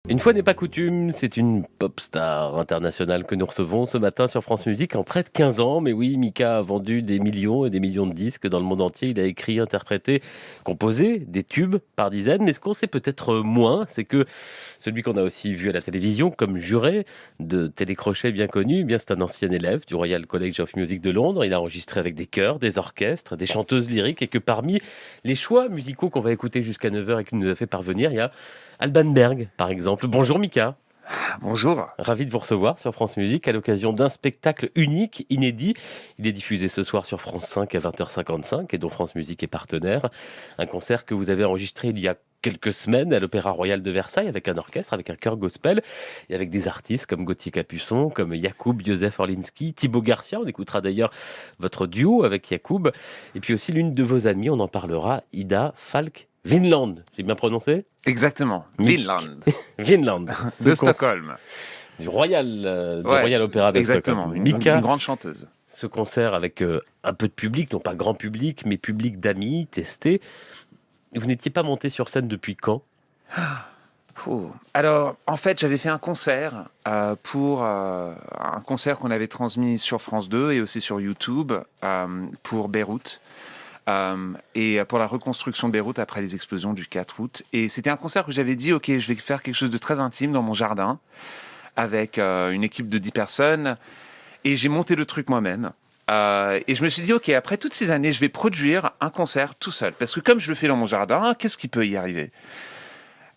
Une fois n'est pas coutume, c'est une pop star internationale que nous recevons ce matin sur France Musique en près de 15 ans. Mais oui, Mika a vendu des millions et des millions de disques dans le monde entier. Il a écrit, interprété, composé des tubes par dizaines. Mais ce qu'on sait peut-être moins, c'est que celui qu'on a aussi vu à la télévision comme juré de télécrochet bien connu, eh bien c'est un ancien élève du Royal College of Music de Londres. Il a enregistré avec des chœurs, des orchestres, des chanteuses lyriques et que parmi les choix musicaux qu'on va écouter jusqu'à 9h et qu'il nous a fait parvenir, il y a Alban Berg, par exemple. Bonjour Mika, Bonjour. ravi de vous recevoir sur France Musique à l'occasion d'un spectacle unique, inédit. Il est diffusé ce soir sur France 5 à 20h55 et dont France Musique est partenaire. Un concert que vous avez enregistré il y a quelques semaines à l'Opéra Royal de Versailles avec un orchestre, avec un chœur gospel et avec des artistes comme Gauthier Capuçon, comme Yacoub József Orlinski, Thibaut Garcia. On écoutera d'ailleurs votre duo avec Yacoub. Et puis aussi l'une de vos amies, on en parlera, Ida Falk Vinland. J'ai bien prononcé? Exactement. Mick Vinland, Vinland, de Stockholm. du Ouais, Royal Opera de Stockholm. exactement. Une Mika, grande chanteuse. ce concert avec un peu de public, non pas grand public, mais public d'amis, testé. Vous n'étiez pas monté sur scène depuis quand? Ouh. Alors, en fait, j'avais fait un concert pour un concert qu'on avait transmis sur France 2 et aussi sur YouTube pour Beyrouth. Et pour la reconstruction de Beyrouth après les explosions du 4 août. Et c'était un concert où j'avais dit, OK, je vais faire quelque chose de très intime dans mon jardin avec une équipe de 10 personnes. Et j'ai monté le truc moi-même. Et je me suis dit, OK, après toutes ces années, je vais produire un concert tout seul. Parce que comme je le fais dans mon jardin, qu'est-ce qui peut y arriver?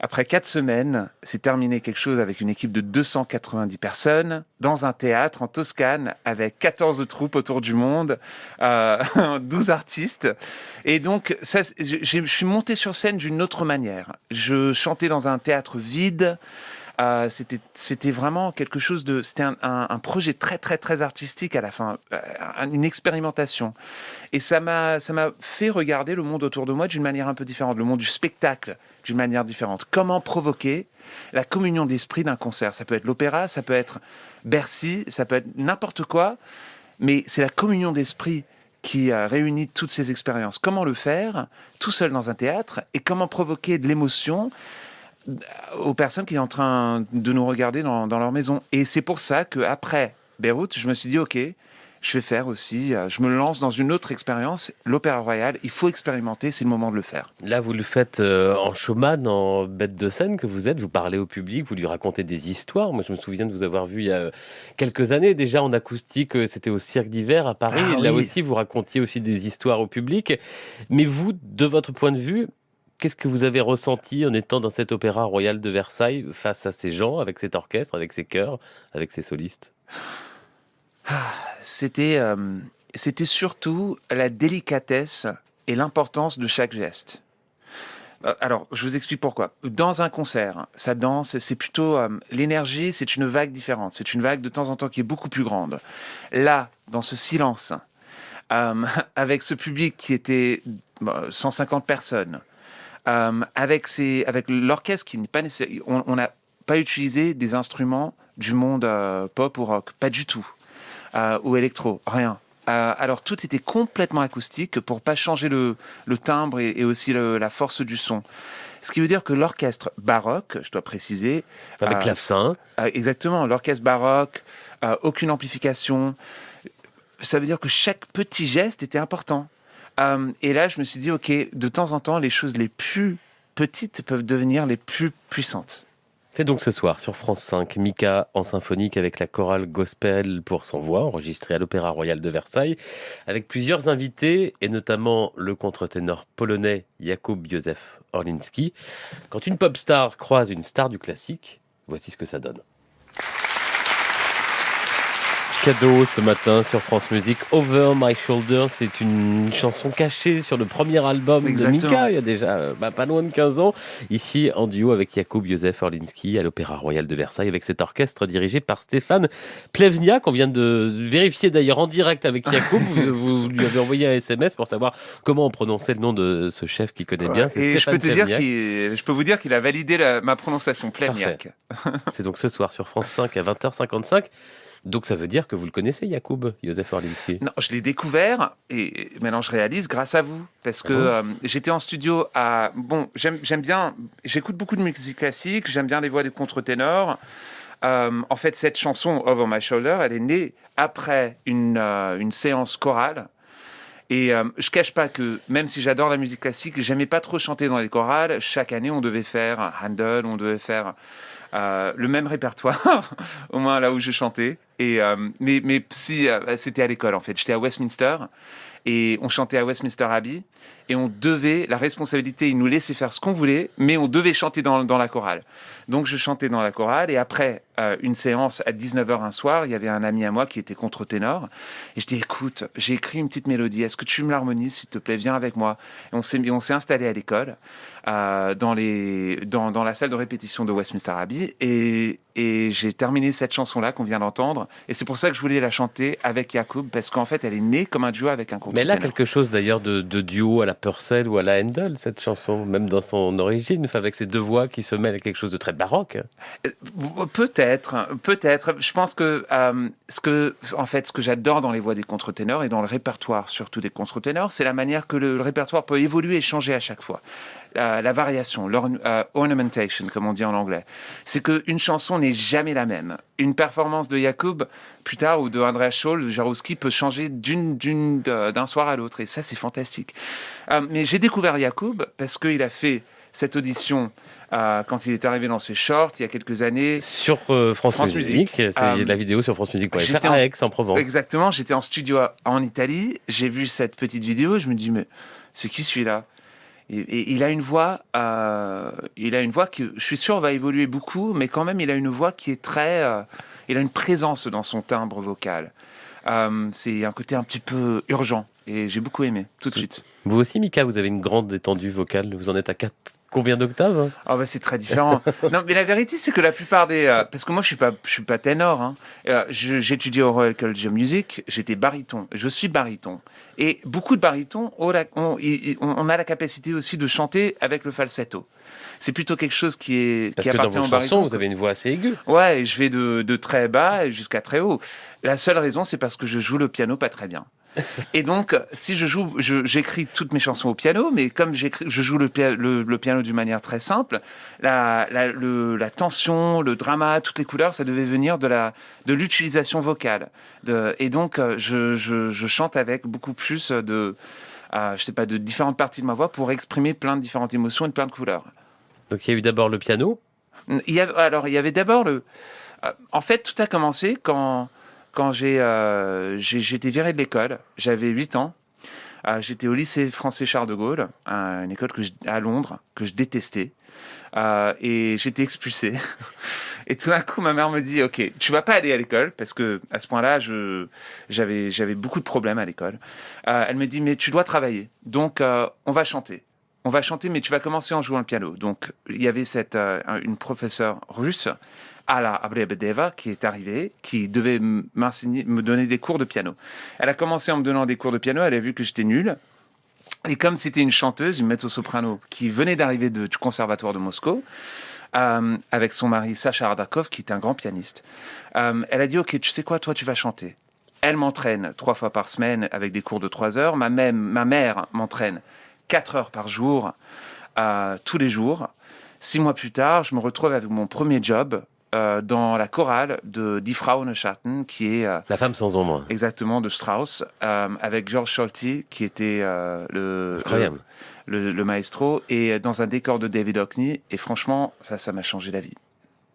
Après 4 semaines, c'est terminé quelque chose avec une équipe de 290 personnes dans un théâtre en Toscane avec 14 troupes autour du monde, 12 artistes. Et donc, je suis monté sur scène d'une autre manière. Je chantais dans un théâtre vide. C'était vraiment quelque chose de... C'était un projet très, très, très artistique à la fin, une expérimentation. Et ça m'a fait regarder le monde autour de moi d'une manière un peu différente, le monde du spectacle d'une manière différente. Comment provoquer la communion d'esprit d'un concert? Ça peut être l'opéra, ça peut être Bercy, ça peut être n'importe quoi, mais c'est la communion d'esprit qui réunit toutes ces expériences. Comment le faire tout seul dans un théâtre et comment provoquer de l'émotion aux personnes qui sont en train de nous regarder dans leur maison. Et c'est pour ça qu'après Beyrouth, je me suis dit, OK, je vais faire aussi, je me lance dans une autre expérience, l'Opéra Royal, il faut expérimenter, c'est le moment de le faire. Là, vous le faites en showman, en bête de scène que vous êtes. Vous parlez au public, vous lui racontez des histoires. Moi, je me souviens de vous avoir vu il y a quelques années déjà en acoustique. C'était au Cirque d'Hiver à Paris. Ah Et là oui. aussi, vous racontiez aussi des histoires au public. Mais vous, de votre point de vue, qu'est-ce que vous avez ressenti en étant dans cet Opéra Royal de Versailles face à ces gens, avec cet orchestre, avec ces chœurs, avec ces solistes? C'était, c'était surtout la délicatesse et l'importance de chaque geste. Alors, je vous explique pourquoi. Dans un concert, ça danse, c'est plutôt l'énergie, c'est une vague différente. C'est une vague de temps en temps qui est beaucoup plus grande. Là, dans ce silence, avec ce public qui était 150 personnes, avec l'orchestre qui n'est pas nécessaire, on n'a pas utilisé des instruments du monde pop ou rock, pas du tout, ou électro, rien. Alors tout était complètement acoustique pour pas changer le timbre et aussi la force du son. Ce qui veut dire que l'orchestre baroque, je dois préciser, Avec clavecin. exactement, l'orchestre baroque, aucune amplification, ça veut dire que chaque petit geste était important. Et là, je me suis dit, OK, de temps en temps, les choses les plus petites peuvent devenir les plus puissantes. C'est donc ce soir sur France 5, Mika en symphonique avec la chorale gospel pour son voix, enregistrée à l'Opéra Royal de Versailles, avec plusieurs invités et notamment le contre-ténor polonais Jakub József Orlinski. Quand une pop star croise une star du classique, voici ce que ça donne. Cadeau ce matin sur France Musique, Over My Shoulder, c'est une chanson cachée sur le premier album de Exactement. Mika, il y a déjà pas loin de 15 ans, ici en duo avec Jakub József Orlinski à l'Opéra Royal de Versailles avec cet orchestre dirigé par Stéphane Plevniak. On vient de vérifier d'ailleurs en direct avec Jakub, vous lui avez envoyé un SMS pour savoir comment on prononçait le nom de ce chef qu'il connaît bien, Ouais. c'est Et Stéphane Plevniak. je peux vous dire qu'il a validé ma prononciation Parfait. Plevniak. C'est donc ce soir sur France 5 à 20h55. Donc ça veut dire que vous le connaissez, Jakub, Józef Orliński? Non, je l'ai découvert et maintenant je réalise grâce à vous. Parce Ah que bon? j'étais en studio à... Bon, j'aime bien... J'écoute beaucoup de musique classique, j'aime bien les voix des contre-ténors. En fait, cette chanson, Over My Shoulder, elle est née après une séance chorale. Et je cache pas que, même si j'adore la musique classique, j'aimais pas trop chanter dans les chorales. Chaque année, on devait faire Handel, on devait faire le même répertoire, au moins là où je chantais. Mais si, c'était à l'école, en fait. J'étais à Westminster et on chantait à Westminster Abbey. Et on devait, la responsabilité, ils nous laissaient faire ce qu'on voulait, mais on devait chanter dans la chorale. Donc je chantais dans la chorale et après une séance à 19h un soir, il y avait un ami à moi qui était contre-ténor. Et je dis, écoute, j'ai écrit une petite mélodie, est-ce que tu me l'harmonises, s'il te plaît, viens avec moi. Et on s'est installé à l'école, dans la salle de répétition de Westminster Abbey. Et j'ai terminé cette chanson-là qu'on vient d'entendre. Et c'est pour ça que je voulais la chanter avec Jakub, parce qu'en fait, elle est née comme un duo avec un Mais elle a contre-ténor. quelque chose d'ailleurs de duo à la Purcell ou à la Handel, cette chanson, même dans son origine, enfin, avec ces deux voix qui se mêlent à quelque chose de très baroque. Peut-être. Je pense que ce que j'adore dans les voix des contre-ténors et dans le répertoire surtout des contre-ténors, c'est la manière que le répertoire peut évoluer et changer à chaque fois. La variation, l'ornamentation, comme on dit en anglais. C'est qu'une chanson n'est jamais la même. Une performance de Jakub, plus tard, ou de Andreas Scholl, de Jarouski, peut changer d'un soir à l'autre. Et ça, c'est fantastique. Mais j'ai découvert Jakub parce qu'il a fait cette audition quand il est arrivé dans ses shorts il y a quelques années. Sur France Musique, c'est de la vidéo sur francemusique.fr à Aix-en-Provence. Exactement, j'étais en studio en Italie, j'ai vu cette petite vidéo, je me dis, mais c'est qui celui-là? Et il a une voix, que je suis sûr va évoluer beaucoup, mais quand même il a une voix qui est il a une présence dans son timbre vocal. C'est un côté un petit peu urgent et j'ai beaucoup aimé tout de suite. Vous aussi, Mika, vous avez une grande étendue vocale. Vous en êtes à combien d'octaves? Ah bah c'est très différent. Non, mais la vérité c'est que la plupart parce que moi je suis pas ténor. Hein. J'ai étudié au Royal College of Music. J'étais baryton. Je suis baryton. Et beaucoup de barytons on a la capacité aussi de chanter avec le falsetto. C'est plutôt quelque chose qui Parce que dans appartient vos au baryton. chansons, vous avez une voix assez aiguë. Ouais, et je vais de très bas jusqu'à très haut. La seule raison c'est parce que je joue le piano pas très bien. Et donc, si j'écris toutes mes chansons au piano, mais comme je joue le piano d'une manière très simple, la tension, le drama, toutes les couleurs, ça devait venir de l'utilisation vocale. Et donc, je chante avec beaucoup plus de différentes parties de ma voix pour exprimer plein de différentes émotions et de plein de couleurs. Donc il y a eu d'abord le piano. Il y avait d'abord en fait, tout a commencé quand j'ai été viré de l'école. J'avais 8 ans. J'étais au lycée français Charles de Gaulle, une école à Londres que je détestais. Et j'étais expulsé. Et tout d'un coup, ma mère me dit, OK, tu vas pas aller à l'école, parce que à ce point-là, j'avais beaucoup de problèmes à l'école. Elle me dit, mais tu dois travailler. Donc, on va chanter. On va chanter, mais tu vas commencer en jouant le piano. Donc, il y avait une professeure russe, Alla Abrebedeva, qui est arrivée, qui devait me donner des cours de piano. Elle a commencé en me donnant des cours de piano, elle a vu que j'étais nul. Et comme c'était une chanteuse, une mezzo-soprano, qui venait d'arriver du conservatoire de Moscou, avec son mari Sacha Ardakov, qui est un grand pianiste, elle a dit, OK, tu sais quoi, toi, tu vas chanter. Elle m'entraîne 3 fois par semaine avec des cours de 3 heures. Ma mère m'entraîne 4 heures par jour, tous les jours. 6 mois plus tard, je me retrouve avec mon premier job dans la chorale de Die Frauenschatten, qui est La femme sans ombre. exactement de Strauss, avec George Scholti, qui était Incroyable. le maestro, et dans un décor de David Hockney. Et franchement, ça m'a changé la vie.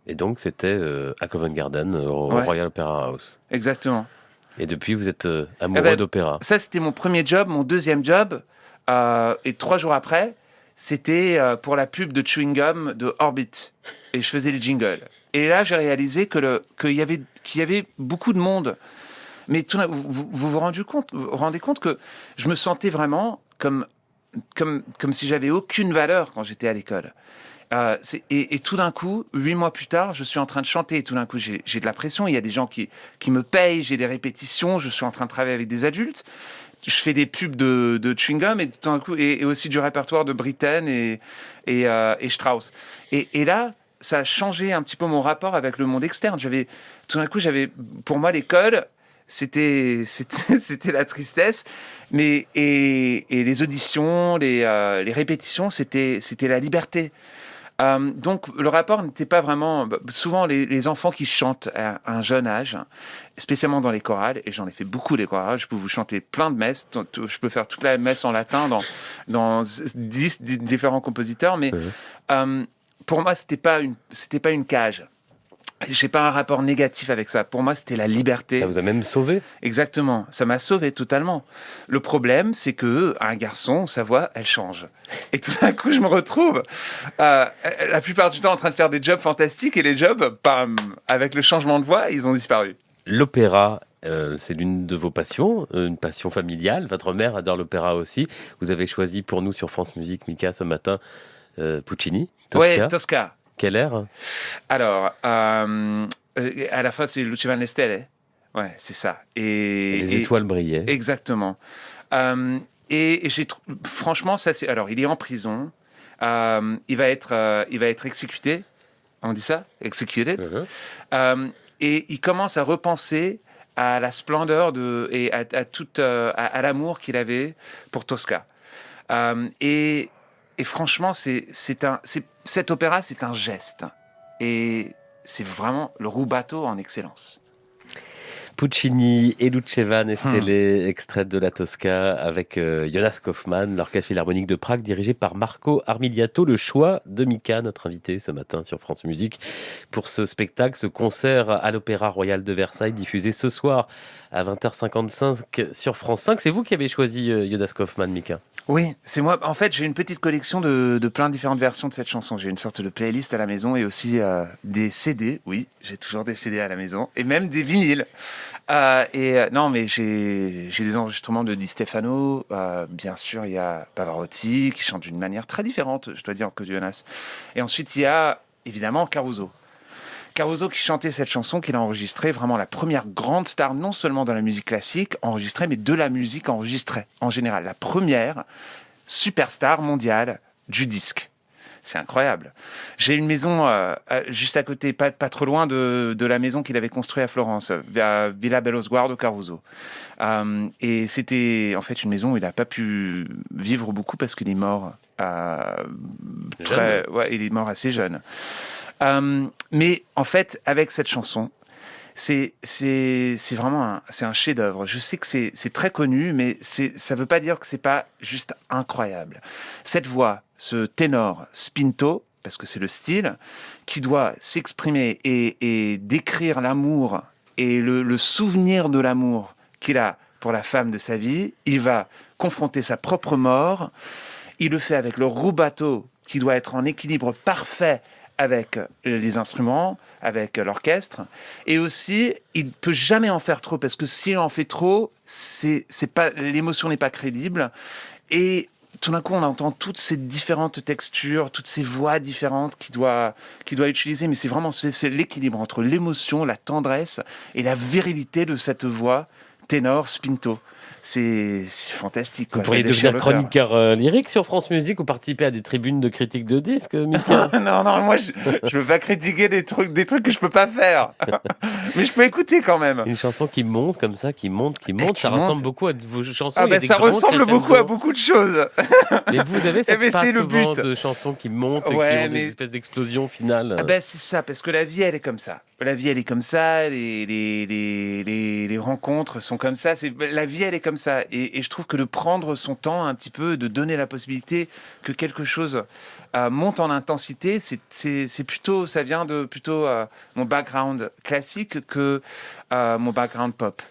Et donc c'était à Covent Garden, au Ouais. Royal Opera House. Exactement. Et depuis, vous êtes amoureux ben, d'opéra. Ça, c'était mon premier job. Mon deuxième job, et 3 jours après, c'était pour la pub de chewing gum de Orbit. Et je faisais le jingle. Et là, j'ai réalisé qu'il y avait beaucoup de monde. Mais vous rendez compte que je me sentais vraiment comme si j'avais aucune valeur quand j'étais à l'école. Et tout d'un coup, 8 mois plus tard, je suis en train de chanter. Et tout d'un coup, j'ai de la pression. Il y a des gens qui me payent. J'ai des répétitions. Je suis en train de travailler avec des adultes. Je fais des pubs de chewing gum et tout d'un coup, et aussi du répertoire de Britten et Strauss. Et là, ça a changé un petit peu mon rapport avec le monde externe. Tout d'un coup, pour moi, l'école, c'était la tristesse, et les auditions, les répétitions, c'était la liberté. Donc le rapport n'était pas vraiment... Souvent les enfants qui chantent à un jeune âge, spécialement dans les chorales, et j'en ai fait beaucoup des chorales, je peux vous chanter plein de messes, je peux faire toute la messe en latin dans 10 différents compositeurs, mais pour moi c'était pas une cage. J'ai pas un rapport négatif avec ça. Pour moi, c'était la liberté. Ça vous a même sauvé? Exactement. Ça m'a sauvé totalement. Le problème, c'est que un garçon, sa voix, elle change. Et tout d'un coup, je me retrouve la plupart du temps en train de faire des jobs fantastiques, et les jobs, bam, avec le changement de voix, ils ont disparu. L'opéra, c'est l'une de vos passions, une passion familiale. Votre mère adore l'opéra aussi. Vous avez choisi pour nous sur France Musique, Mika, ce matin, Puccini, Tosca. Ouais, Tosca. Quel air? Alors, à la fin, c'est Luce van le Stelle. Ouais, c'est ça. Et les étoiles brillaient. Exactement. Et franchement, ça c'est. Alors, il est en prison. Il va être exécuté. On dit ça? Executed. Et il commence à repenser à la splendeur et à l'amour qu'il avait pour Tosca. Et franchement, cet opéra, c'est un geste. Et c'est vraiment le rubato en excellence. Puccini et Luce van Stelle, extraite de la Tosca avec Jonas Kaufmann, l'Orchestre Philharmonique de Prague, dirigé par Marco Armiliato. Le choix de Mika, notre invité ce matin sur France Musique, pour ce spectacle, ce concert à l'Opéra Royal de Versailles, diffusé ce soir à 20h55 sur France 5. C'est vous qui avez choisi Jonas Kaufmann, Mika? Oui, c'est moi. En fait, j'ai une petite collection de plein de différentes versions de cette chanson. J'ai une sorte de playlist à la maison, et aussi des CD. Oui, j'ai toujours des CD à la maison, et même des vinyles. Non, mais j'ai des enregistrements de Di Stefano. Bien sûr, il y a Pavarotti qui chante d'une manière très différente, je dois dire, que Jonas. Et ensuite, il y a évidemment Caruso. Caruso qui chantait cette chanson qu'il a enregistrée, vraiment la première grande star, non seulement dans la musique classique enregistrée, mais de la musique enregistrée en général. La première superstar mondiale du disque. C'est incroyable. J'ai une maison juste à côté, pas trop loin de la maison qu'il avait construite à Florence, à Villa Bellosguardo Caruso. Et c'était en fait une maison où il n'a pas pu vivre beaucoup parce qu'il est mort il est mort assez jeune. Mais en fait, avec cette chanson, c'est vraiment un chef-d'œuvre. Je sais que c'est très connu, mais ça veut pas dire que c'est pas juste incroyable. Cette voix, ce ténor spinto, parce que c'est le style, qui doit s'exprimer et décrire l'amour et le souvenir de l'amour qu'il a pour la femme de sa vie. Il va confronter sa propre mort. Il le fait avec le rubato, qui doit être en équilibre parfait avec les instruments, avec l'orchestre. Et aussi, il ne peut jamais en faire trop, parce que s'il en fait trop, l'émotion n'est pas crédible. Et tout d'un coup, on entend toutes ces différentes textures, toutes ces voix différentes qu'il doit utiliser. Mais c'est vraiment c'est l'équilibre entre l'émotion, la tendresse et la virilité de cette voix ténor spinto. C'est fantastique, quoi. Vous pourriez devenir chroniqueur lyrique sur France Musique ou participer à des tribunes de critiques de disques, Mika? Non, moi je veux pas critiquer des trucs que je peux pas faire. Mais je peux écouter quand même. Une chanson qui monte comme ça, qui monte, ça ressemble beaucoup à vos chansons. Ça ressemble beaucoup à beaucoup de choses. Mais vous avez cette patte c'est le souvent but de chansons qui montent et qui ont des espèces d'explosions finales. C'est ça, parce que la vie, elle est comme ça. La vie, elle est comme ça. Les rencontres sont comme ça. La vie, elle est comme ça. Et je trouve que de prendre son temps un petit peu, de donner la possibilité que quelque chose monte en intensité, c'est plutôt, ça vient de plutôt mon background classique que mon background pop.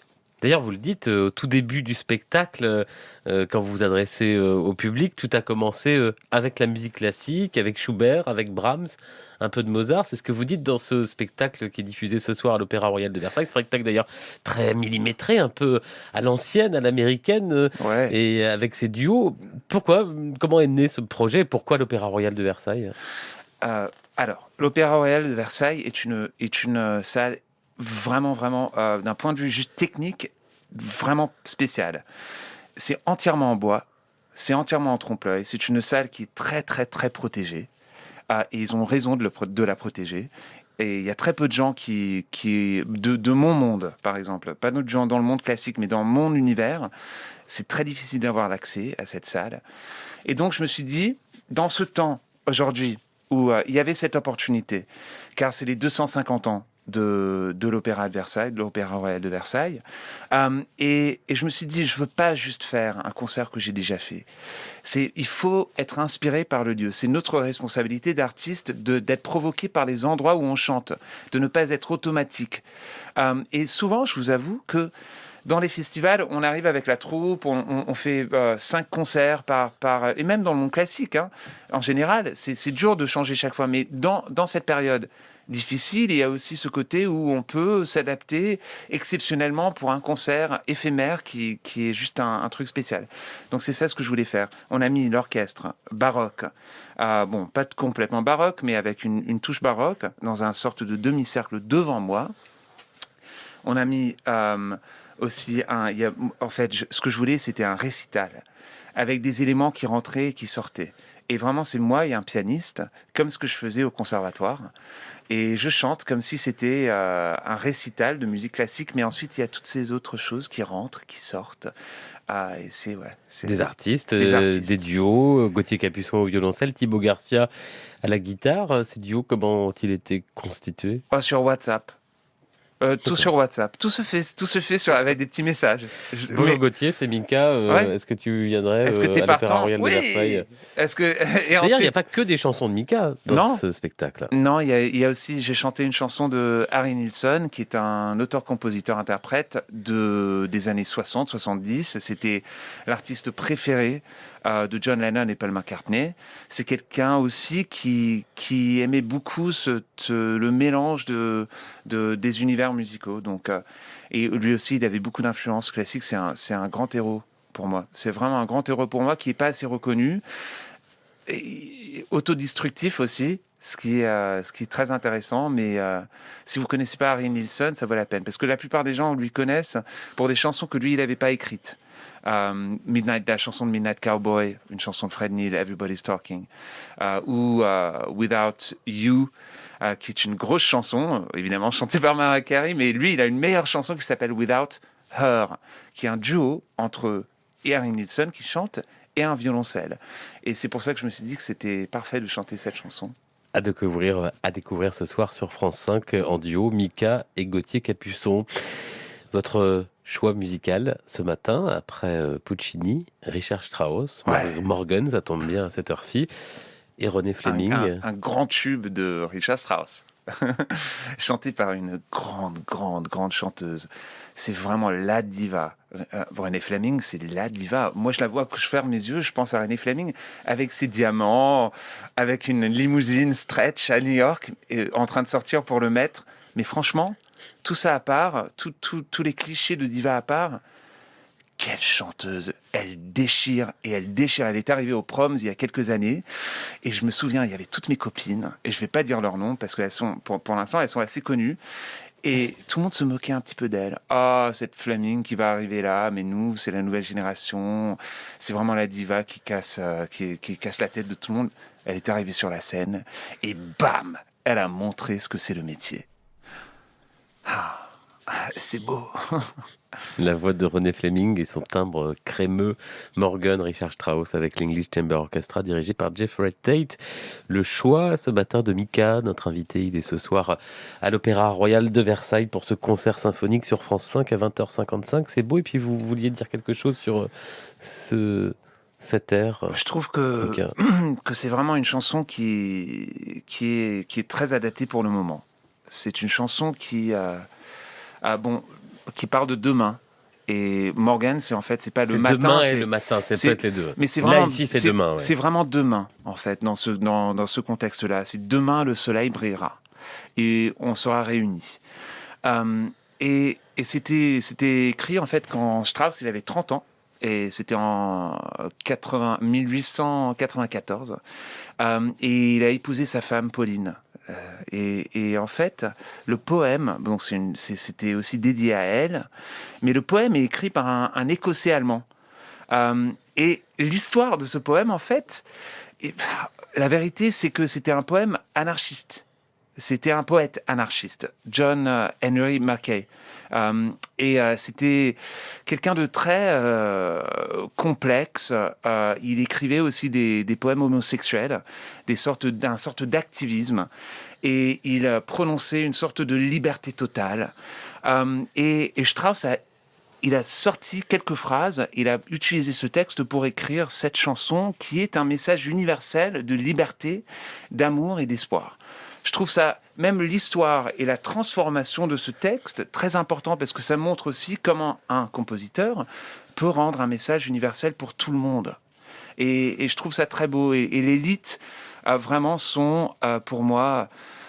D'ailleurs, vous le dites au tout début du spectacle, quand vous vous adressez au public, tout a commencé avec la musique classique, avec Schubert, avec Brahms, un peu de Mozart. C'est ce que vous dites dans ce spectacle qui est diffusé ce soir à l'Opéra Royal de Versailles. Spectacle d'ailleurs très millimétré, un peu à l'ancienne, à l'américaine, et avec ses duos. Pourquoi? Comment est né ce projet? Pourquoi l'Opéra Royal de Versailles? Alors, l'Opéra Royal de Versailles est une salle vraiment, d'un point de vue juste technique, vraiment spécial. C'est entièrement en bois, c'est entièrement en trompe-l'œil, c'est une salle qui est très, très, très protégée. et ils ont raison de la protéger. Et il y a très peu de gens de mon monde, par exemple, pas d'autres gens dans le monde classique, mais dans mon univers, c'est très difficile d'avoir l'accès à cette salle. Et donc, je me suis dit, dans ce temps, aujourd'hui, où il y avait cette opportunité, car c'est les 250 ans de l'Opéra de Versailles, de l'Opéra Royal de Versailles, et je me suis dit, je veux pas juste faire un concert que j'ai déjà fait. Il faut être inspiré par le lieu. C'est notre responsabilité d'artiste d'être provoqué par les endroits où on chante, de ne pas être automatique. Et souvent, je vous avoue que dans les festivals, on arrive avec la troupe, on fait 5 concerts et même dans le monde classique, hein, en général, c'est dur de changer chaque fois. Mais dans cette période difficile, il y a aussi ce côté où on peut s'adapter exceptionnellement pour un concert éphémère qui est juste un truc spécial. Donc c'est ça ce que je voulais faire. On a mis l'orchestre baroque, bon, pas complètement baroque, mais avec une touche baroque, dans un sorte de demi-cercle devant moi. On a mis aussi en fait, ce que je voulais, c'était un récital avec des éléments qui rentraient et qui sortaient. Et vraiment, c'est moi et un pianiste, comme ce que je faisais au conservatoire. Et je chante comme si c'était un récital de musique classique, mais ensuite, il y a toutes ces autres choses qui rentrent, qui sortent. Et c'est Des artistes, des artistes. des duos, Gauthier Capuçon au violoncelle, Thibaut Garcia à la guitare. Ces duos, comment ont-ils été constitués? Sur WhatsApp. Tout sur WhatsApp. Tout se fait avec des petits messages. Bonjour Gauthier, c'est Mika. Ouais. Est-ce que tu viendrais Est-ce que t'es à l'Opéra partant? Royal de Versailles? Oui. Est-ce que et D'ailleurs, il n'y a ensuite pas que des chansons de Mika dans non. ce spectacle. Non, il y a aussi, j'ai chanté une chanson de Harry Nilsson, qui est un auteur-compositeur-interprète des années 60-70. C'était l'artiste préféré de John Lennon et Paul McCartney. C'est quelqu'un aussi qui aimait beaucoup le mélange des univers musicaux. Donc, et lui aussi, il avait beaucoup d'influences classiques. C'est un grand héros pour moi. C'est vraiment un grand héros pour moi qui n'est pas assez reconnu. Et autodestructif aussi, ce qui est très intéressant. Mais si vous connaissez pas Harry Nilsson, ça vaut la peine. Parce que la plupart des gens lui connaissent pour des chansons que lui, il n'avait pas écrites. La chanson de Midnight Cowboy, une chanson de Fred Neil, Everybody's Talking, ou Without You, qui est une grosse chanson, évidemment chantée par Mariah Carey, mais lui, il a une meilleure chanson qui s'appelle Without Her, qui est un duo entre Harry Nilsson qui chante et un violoncelle. Et c'est pour ça que je me suis dit que c'était parfait de chanter cette chanson. À découvrir ce soir sur France 5 en duo, Mika et Gauthier Capuçon. Votre choix musical ce matin, après Puccini, Richard Strauss, Ouais. Morgan, ça tombe bien à cette heure-ci, et René Fleming. Un grand tube de Richard Strauss, chanté par une grande chanteuse. C'est vraiment la diva. René Fleming, c'est la diva. Moi, je la vois, que je ferme mes yeux, je pense à René Fleming, avec ses diamants, avec une limousine stretch à New York, en train de sortir pour le mettre. Mais franchement, tout ça à part, tous les clichés de diva à part, quelle chanteuse! Elle déchire, et elle déchire. Elle est arrivée aux proms il y a quelques années, et je me souviens, il y avait toutes mes copines, et je vais pas dire leur nom, parce qu'elles sont, pour l'instant, elles sont assez connues, et tout le monde se moquait un petit peu d'elle. Ah, cette Fleming qui va arriver là, mais nous, c'est la nouvelle génération, c'est vraiment la diva qui casse la tête de tout le monde. Elle est arrivée sur la scène, et bam! Elle a montré ce que c'est le métier. C'est beau. La voix de René Fleming et son timbre crémeux, Morgan, Richard Strauss avec l'English Chamber Orchestra dirigé par Jeffrey Tate. Le choix ce matin de Mika, notre invité, il est ce soir à l'Opéra Royal de Versailles pour ce concert symphonique sur France 5 à 20h55. C'est beau, et puis vous vouliez dire quelque chose sur cet air, Je trouve que Mika. que c'est vraiment une chanson qui est très adaptée pour le moment. C'est une chanson qui parle de demain. Et Morgan, c'est pas le C'est matin. demain et le matin, c'est peut-être les deux. Mais c'est Là, vraiment, ici, c'est demain. Ouais. C'est vraiment demain, en fait, dans ce contexte-là. C'est demain, le soleil brillera. Et on sera réunis. Et c'était écrit, en fait, quand Strauss, il avait 30 ans. Et c'était en 1894. Et il a épousé sa femme, Pauline. Et en fait, le poème, donc c'était aussi dédié à elle, mais le poème est écrit par un Écossais allemand. Et l'histoire de ce poème, en fait, la vérité, c'est que c'était un poème anarchiste. C'était un poète anarchiste, John Henry Mackay. C'était quelqu'un de très complexe. Il écrivait aussi des poèmes homosexuels, d'un sorte d'activisme. Et il prononçait une sorte de liberté totale. Et Strauss il a sorti quelques phrases, il a utilisé ce texte pour écrire cette chanson qui est un message universel de liberté, d'amour et d'espoir. Je trouve ça, même l'histoire et la transformation de ce texte, très important parce que ça montre aussi comment un compositeur peut rendre un message universel pour tout le monde. Et je trouve ça très beau. Et l'élite, vraiment, pour moi,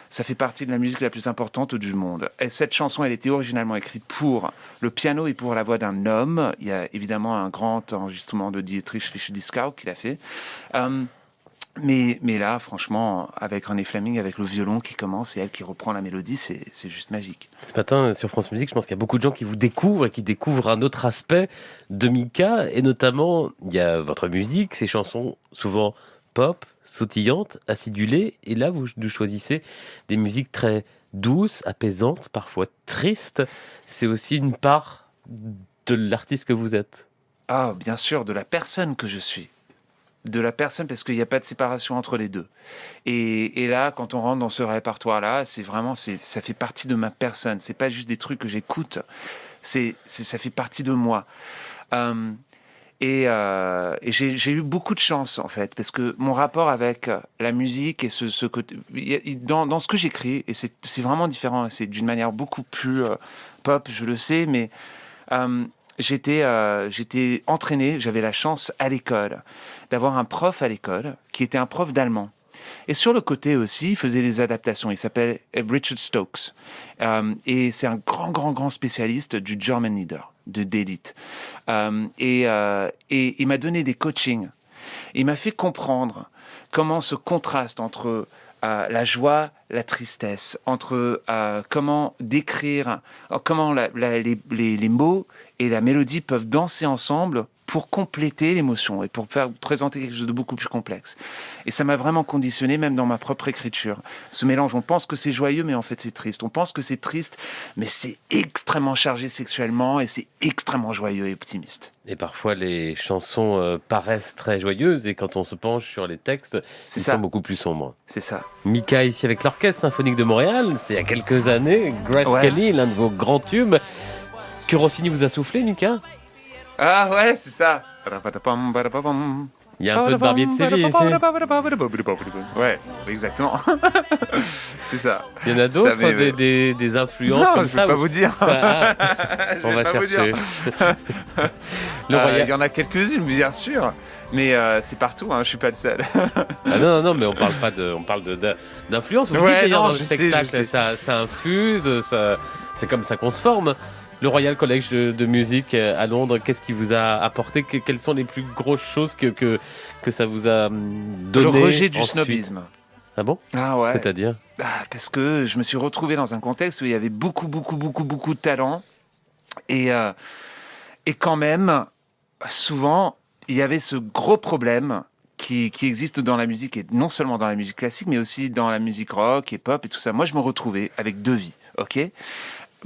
ça fait partie de la musique la plus importante du monde. Et cette chanson, elle était originalement écrite pour le piano et pour la voix d'un homme. Il y a évidemment un grand enregistrement de Dietrich Fischer-Dieskau qu'il a fait. Mais là, franchement, avec René Fleming, avec le violon qui commence et elle qui reprend la mélodie, c'est juste magique. Ce matin, sur France Musique, je pense qu'il y a beaucoup de gens qui vous découvrent et qui découvrent un autre aspect de Mika. Et notamment, il y a votre musique, ces chansons souvent pop, sautillantes, acidulées. Et là, vous choisissez des musiques très douces, apaisantes, parfois tristes. C'est aussi une part de l'artiste que vous êtes. Ah, bien sûr, de la personne que je suis. De la personne, parce qu'il n'y a pas de séparation entre les deux. Et là, quand on rentre dans ce répertoire-là, ça fait partie de ma personne. C'est pas juste des trucs que j'écoute, ça fait partie de moi. Et j'ai eu beaucoup de chance, en fait, parce que mon rapport avec la musique et ce côté... Dans ce que j'écris, et c'est vraiment différent, c'est d'une manière beaucoup plus pop, je le sais, mais... J'étais entraîné, j'avais la chance à l'école d'avoir un prof à l'école qui était un prof d'allemand. Et sur le côté aussi, il faisait des adaptations. Il s'appelle Richard Stokes. Et c'est un grand spécialiste du German leader, d'élite. Et il m'a donné des coachings. Il m'a fait comprendre comment ce contraste entre la joie, la tristesse, entre comment décrire, comment les mots et la mélodie peuvent danser ensemble pour compléter l'émotion et pour présenter quelque chose de beaucoup plus complexe. Et ça m'a vraiment conditionné, même dans ma propre écriture. Ce mélange, on pense que c'est joyeux, mais en fait c'est triste. On pense que c'est triste, mais c'est extrêmement chargé sexuellement et c'est extrêmement joyeux et optimiste. Et parfois, les chansons paraissent très joyeuses et quand on se penche sur les textes, ils sont beaucoup plus sombres. C'est ça. Mika ici avec l'Orchestre Symphonique de Montréal, c'était il y a quelques années. Grace Kelly, l'un de vos grands tubes. Que Rossini vous a soufflé, Mika? Ah ouais, c'est ça. Il y a un peu de Barbier de Séville ici. Ouais, exactement. C'est ça. Il y en a d'autres, des influences non, comme je ça. Ne vais pas vous dire. On va chercher. Il y en a quelques-unes, bien sûr. Mais c'est partout, je ne suis pas le seul. Non, mais on parle d'influence. Vous dites d'ailleurs dans le spectacle, ça infuse, c'est comme ça qu'on se forme. Le Royal College de musique à Londres, qu'est-ce qui vous a apporté? Quelles sont les plus grosses choses que ça vous a donné? Le rejet du ensuite snobisme. Ah bon? Ah ouais. C'est-à-dire? Parce que je me suis retrouvé dans un contexte où il y avait beaucoup de talent. Et quand même, souvent, il y avait ce gros problème qui existe dans la musique, et non seulement dans la musique classique, mais aussi dans la musique rock et pop et tout ça. Moi, je me retrouvais avec deux vies, ok?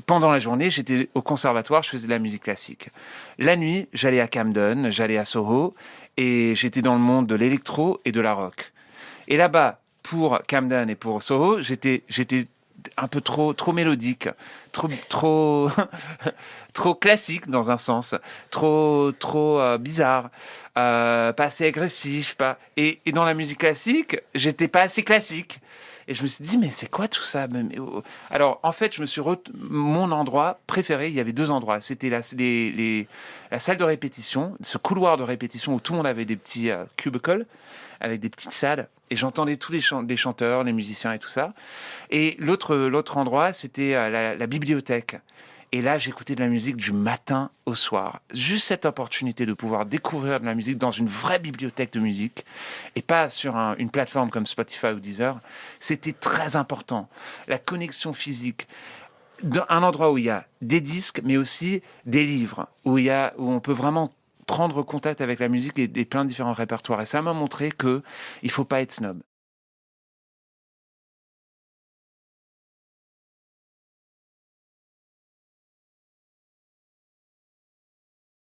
Pendant la journée, j'étais au conservatoire, je faisais de la musique classique. La nuit, j'allais à Camden, j'allais à Soho, et j'étais dans le monde de l'électro et de la rock. Et là-bas, pour Camden et pour Soho, j'étais un peu trop mélodique, trop classique dans un sens, trop bizarre, pas assez agressif, et dans la musique classique, j'étais pas assez classique. Et je me suis dit, mais c'est quoi tout ça? Alors, en fait, mon endroit préféré, il y avait deux endroits. C'était la salle de répétition, ce couloir de répétition où tout le monde avait des petits cubicles, avec des petites salles. Et j'entendais tous les chanteurs, les musiciens et tout ça. Et l'autre endroit, c'était la bibliothèque. Et là, j'écoutais de la musique du matin au soir. Juste cette opportunité de pouvoir découvrir de la musique dans une vraie bibliothèque de musique et pas sur une plateforme comme Spotify ou Deezer, c'était très important. La connexion physique. Un endroit où il y a des disques, mais aussi des livres, où on peut vraiment prendre contact avec la musique et plein de différents répertoires. Et ça m'a montré qu'il ne faut pas être snob.